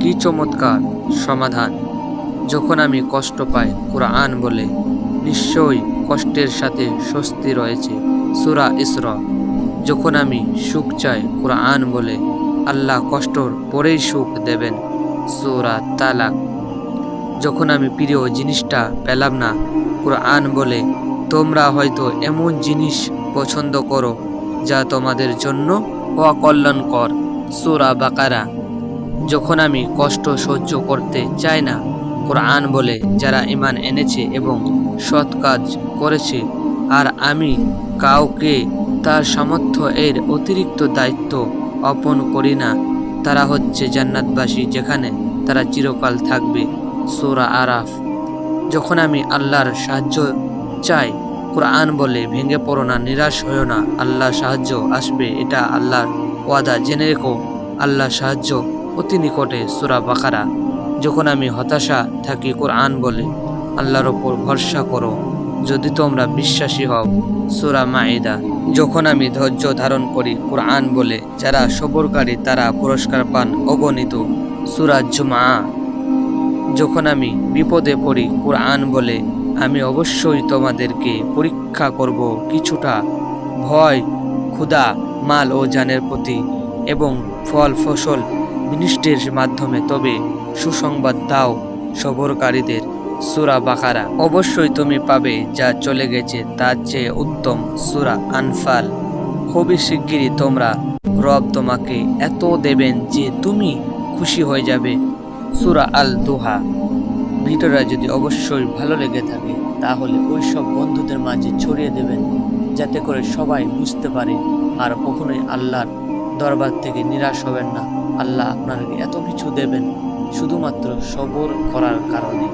কি চমৎকার সমাধান! যখন আমি কষ্ট পাই, কুরআন বলে, নিশ্চয়ই কষ্টের সাথে স্বস্তি রয়েছে। সূরা ইসরা। যখন আমি সুখ চাই, কুরআন বলে, আল্লাহ কষ্টর পরেই সুখ দেবেন। সূরা তালাক। যখন আমি প্রিয় জিনিসটা পেলাম না, কুরআন বলে, তোমরা হয়তো এমন জিনিস পছন্দ করো যা তোমাদের জন্য অকল্যাণকর। সূরা বাকারা। যখন আমি কষ্ট সহ্য করতে চাই না, কুরআন বলে, যারা ঈমান এনেছে এবং সৎ কাজ করেছে, আর আমি কাউকে তার সামর্থ্য এর অতিরিক্ত দায়িত্ব অর্পণ করি না, তারা হচ্ছে জান্নাতবাসী, যেখানে তারা চিরকাল থাকবে। সূরা আরাফ। যখন আমি আল্লাহর সাহায্য চাই, কুরআন বলে, ভেঙে পড়ো না, নিরাশ হয়ো না, আল্লাহর সাহায্য আসবে, এটা আল্লাহর ওয়াদা, জেনে রেখো, আল্লাহর সাহায্য অতি নিকটে। সূরা বাকারা। যখন আমি হতাশা থাকি, কুরআন বলে, আল্লাহর ওপর ভরসা করো যদি তোমরা বিশ্বাসী হও। সূরা মাঈদা। যখন আমি ধৈর্য ধারণ করি, কুরআন বলে, যারা সবরকারী তারা পুরস্কার পান অগণিত। সূরা জুমআ। যখন আমি বিপদে পড়ি, কুরআন বলে, আমি অবশ্যই তোমাদেরকে পরীক্ষা করব কিছুটা, ভয়, ক্ষুধা, মাল ও জানের প্রতি, এবং ফল ফসল বিনষ্টের মাধ্যমে, তবে সুসংবাদ দাও সবরকারীদের। সূরা বাকারা। অবশ্যই তুমি পাবে যা চলে গেছে তার চেয়ে উত্তম। সূরা আনফাল। খুবই শিগগিরই তোমরা রব তোমাকে এত দেবেন যে তুমি খুশি হয়ে যাবে। সূরা আল দুহা। ভিডিওটা যদি অবশ্যই ভালো লেগে থাকে, তাহলে ওই সব বন্ধুদের মাঝে ছড়িয়ে দেবেন, যাতে করে সবাই বুঝতে পারে, আর কখনোই আল্লাহর দরবার থেকে নিরাশ হবেন না। আল্লাহ আপনাকে এত কিছু দেবেন শুধুমাত্র সবর করার কারণে।